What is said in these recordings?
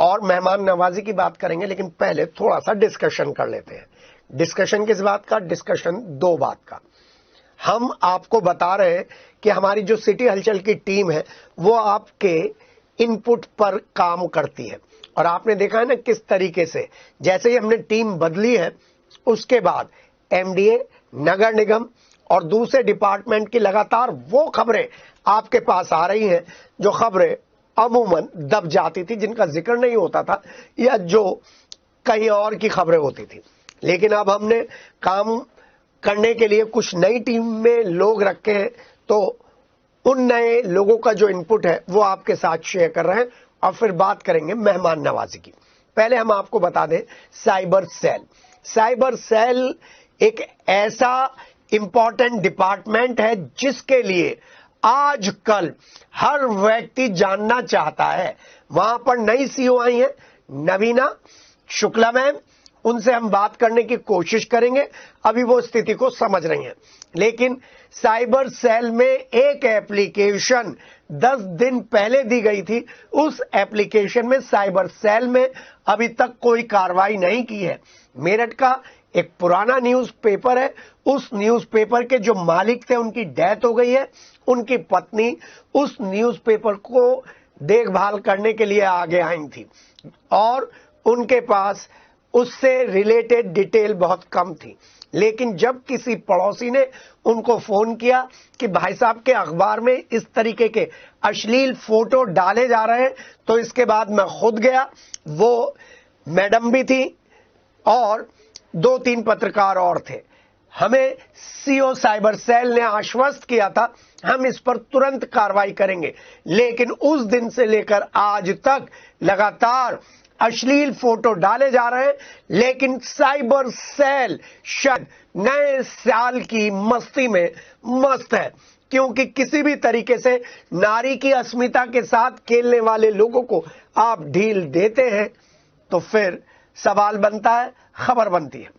और मेहमान नवाजी की बात करेंगे, लेकिन पहले थोड़ा सा डिस्कशन कर लेते हैं। डिस्कशन किस बात का? डिस्कशन दो बात का। हम आपको बता रहे हैं कि हमारी जो सिटी हलचल की टीम है वो आपके इनपुट पर काम करती है, और आपने देखा है ना किस तरीके से जैसे ही हमने टीम बदली है उसके बाद एमडीए, नगर निगम और दूसरे डिपार्टमेंट की लगातार वो खबरें आपके पास आ रही हैं जो खबरें अमूमन दब जाती थी, जिनका जिक्र नहीं होता था या जो कहीं और की खबरें होती थी। लेकिन अब हमने काम करने के लिए कुछ नई टीम में लोग रखे हैं, तो उन नए लोगों का जो इनपुट है वो आपके साथ शेयर कर रहे हैं, और फिर बात करेंगे मेहमान नवाजी की। पहले हम आपको बता दें, साइबर सेल। साइबर सेल एक ऐसा इंपॉर्टेंट डिपार्टमेंट है जिसके लिए आजकल हर व्यक्ति जानना चाहता है। वहां पर नई सीईओ आई है नवीना शुक्ला मैम, उनसे हम बात करने की कोशिश करेंगे। अभी वो स्थिति को समझ रही हैं, लेकिन साइबर सेल में एक एप्लीकेशन 10 दिन पहले दी गई थी। उस एप्लीकेशन में साइबर सेल में अभी तक कोई कार्रवाई नहीं की है। मेरठ का एक पुराना न्यूज़पेपर है, उस न्यूज़पेपर के जो मालिक थे उनकी डेथ हो गई है। उनकी पत्नी उस न्यूज़पेपर को देखभाल करने के लिए आगे आई थी, और उनके पास उससे रिलेटेड डिटेल बहुत कम थी। लेकिन जब किसी पड़ोसी ने उनको फोन किया कि भाई साहब के अखबार में इस तरीके के अश्लील फोटो डाले जा रहे हैं, तो इसके बाद मैं खुद गया। वो मैडम भी थी और 2-3 पत्रकार और थे। हमें सीओ साइबर सेल ने आश्वस्त किया था हम इस पर तुरंत कार्रवाई करेंगे, लेकिन उस दिन से लेकर आज तक लगातार अश्लील फोटो डाले जा रहे हैं। लेकिन साइबर सेल शायद नए साल की मस्ती में मस्त है, क्योंकि किसी भी तरीके से नारी की अस्मिता के साथ खेलने वाले लोगों को आप ढील देते हैं तो फिर सवाल बनता है, खबर बनती है।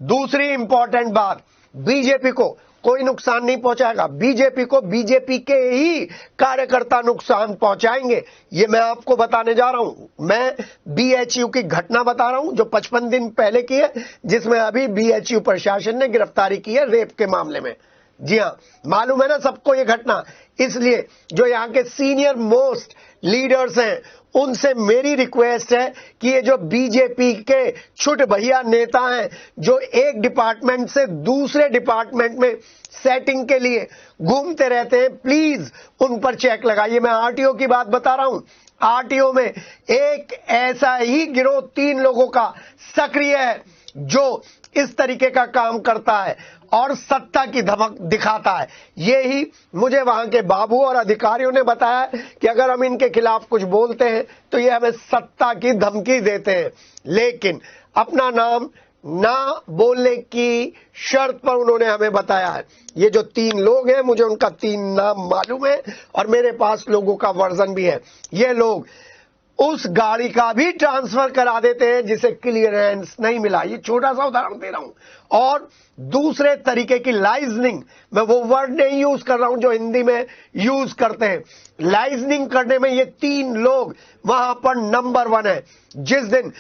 दूसरी इंपॉर्टेंट बात, बीजेपी को कोई नुकसान नहीं पहुंचाएगा। बीजेपी को बीजेपी के ही कार्यकर्ता नुकसान पहुंचाएंगे, ये मैं आपको बताने जा रहा हूं। मैं बीएचयू की घटना बता रहा हूं जो 55 दिन पहले की है, जिसमें अभी बीएचयू प्रशासन ने गिरफ्तारी की है रेप के मामले में। जी हां, मालूम है ना सबको ये घटना। इसलिए जो यहाँ के सीनियर मोस्ट लीडर्स हैं उनसे मेरी रिक्वेस्ट है कि ये जो बीजेपी के छुट भैया नेता हैं जो एक डिपार्टमेंट से दूसरे डिपार्टमेंट में सेटिंग के लिए घूमते रहते हैं, प्लीज उन पर चेक लगाइए। मैं आरटीओ की बात बता रहा हूं। आरटीओ में एक ऐसा ही गिरोह 3 लोगों का सक्रिय है जो इस तरीके का काम करता है और सत्ता की धमक दिखाता है। यही मुझे वहां के बाबू और अधिकारियों ने बताया कि अगर हम इनके खिलाफ कुछ बोलते हैं तो ये हमें सत्ता की धमकी देते हैं, लेकिन अपना नाम ना बोलने की शर्त पर उन्होंने हमें बताया है। ये जो 3 लोग हैं, मुझे उनका 3 नाम मालूम है और मेरे पास लोगों का वर्जन भी है। ये लोग उस गाड़ी का भी ट्रांसफर करा देते हैं जिसे क्लियरेंस नहीं मिला। ये छोटा सा उदाहरण दे रहा हूं। और दूसरे तरीके की लाइजनिंग, मैं वो वर्ड नहीं यूज कर रहा हूं जो हिंदी में यूज करते हैं। लाइजनिंग करने में ये 3 लोग वहां पर नंबर 1 है। जिस दिन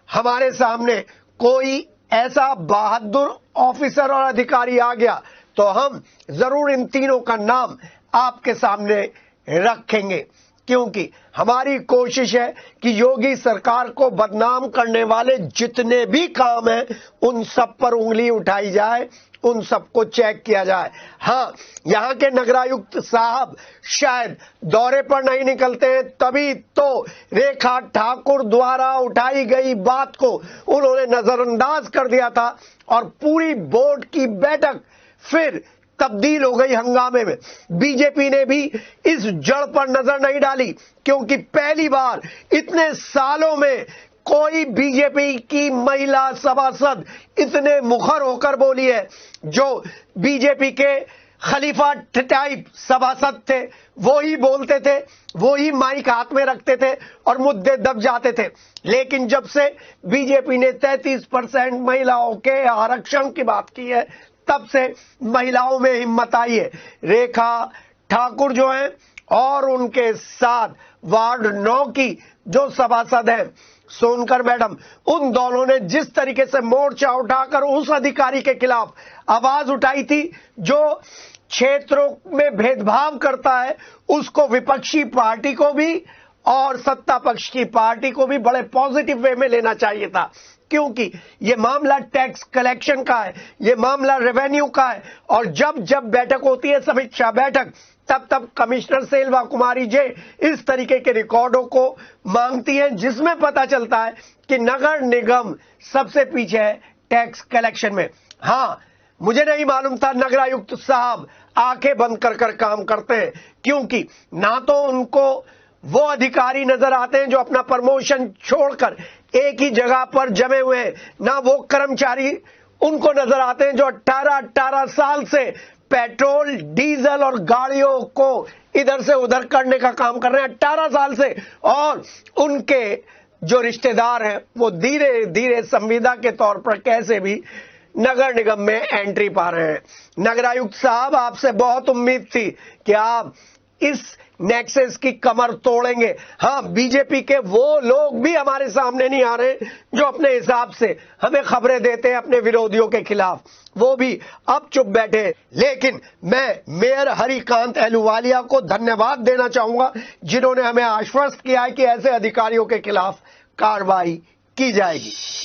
हमारे सामने कोई ऐसा बहादुर ऑफिसर और अधिकारी आ गया तो हम जरूर इन तीनों का नाम आपके सामने रखेंगे, क्योंकि हमारी कोशिश है कि योगी सरकार को बदनाम करने वाले जितने भी काम हैं उन सब पर उंगली उठाई जाए, उन सबको चेक किया जाए। हाँ, यहाँ के नगरायुक्त साहब शायद दौरे पर नहीं निकलते हैं, तभी तो रेखा ठाकुर द्वारा उठाई गई बात को उन्होंने नजरअंदाज कर दिया था और पूरी बोर्ड की बैठक फिर तब्दील हो गई हंगामे में। बीजेपी ने भी इस जड़ पर नजर नहीं डाली, क्योंकि पहली बार इतने सालों में कोई बीजेपी की महिला सभासद इतने मुखर होकर बोली है। जो बीजेपी के खलीफा टाइप सभासद थे वो ही बोलते थे, वो ही माइक हाथ में रखते थे और मुद्दे दब जाते थे। लेकिन जब से बीजेपी ने 33% महिलाओं के आरक्षण की बात की है, तब से महिलाओं में हिम्मत आई है। रेखा ठाकुर जो है और उनके साथ वार्ड 9 की जो सभासद हैं सोनकर मैडम, उन दोनों ने जिस तरीके से मोर्चा उठाकर उस अधिकारी के खिलाफ आवाज उठाई थी जो क्षेत्रों में भेदभाव करता है, उसको विपक्षी पार्टी को भी और सत्ता पक्ष की पार्टी को भी बड़े पॉजिटिव वे में लेना चाहिए था, क्योंकि ये मामला टैक्स कलेक्शन का है, ये मामला रेवेन्यू का है। और जब जब बैठक होती है, समीक्षा बैठक, तब तब कमिश्नर सेल्वा कुमारी जे इस तरीके के रिकॉर्डों को मांगती हैं, जिसमें पता चलता है कि नगर निगम सबसे पीछे है टैक्स कलेक्शन में। हाँ, मुझे नहीं मालूम था नगरायुक्त साहब आंखें बंद कर कर काम करते हैं, क्योंकि ना तो उनको वो अधिकारी नजर आते हैं जो अपना प्रमोशन छोड़कर एक ही जगह पर जमे हुए हैं, ना वो कर्मचारी उनको नजर आते हैं जो 18 साल से पेट्रोल, डीजल और गाड़ियों को इधर से उधर करने का काम कर रहे हैं 18 साल से, और उनके जो रिश्तेदार हैं वो धीरे धीरे संविदा के तौर पर कैसे भी नगर निगम में एंट्री पा रहे हैं। नगरायुक्त साहब, आपसे बहुत उम्मीद थी कि आप इस नेक्सस की कमर तोड़ेंगे। हाँ, बीजेपी के वो लोग भी हमारे सामने नहीं आ रहे जो अपने हिसाब से हमें खबरें देते हैं अपने विरोधियों के खिलाफ, वो भी अब चुप बैठे। लेकिन मैं मेयर हरिकांत अहलूवालिया को धन्यवाद देना चाहूंगा, जिन्होंने हमें आश्वस्त किया है कि ऐसे अधिकारियों के खिलाफ कार्रवाई की जाएगी।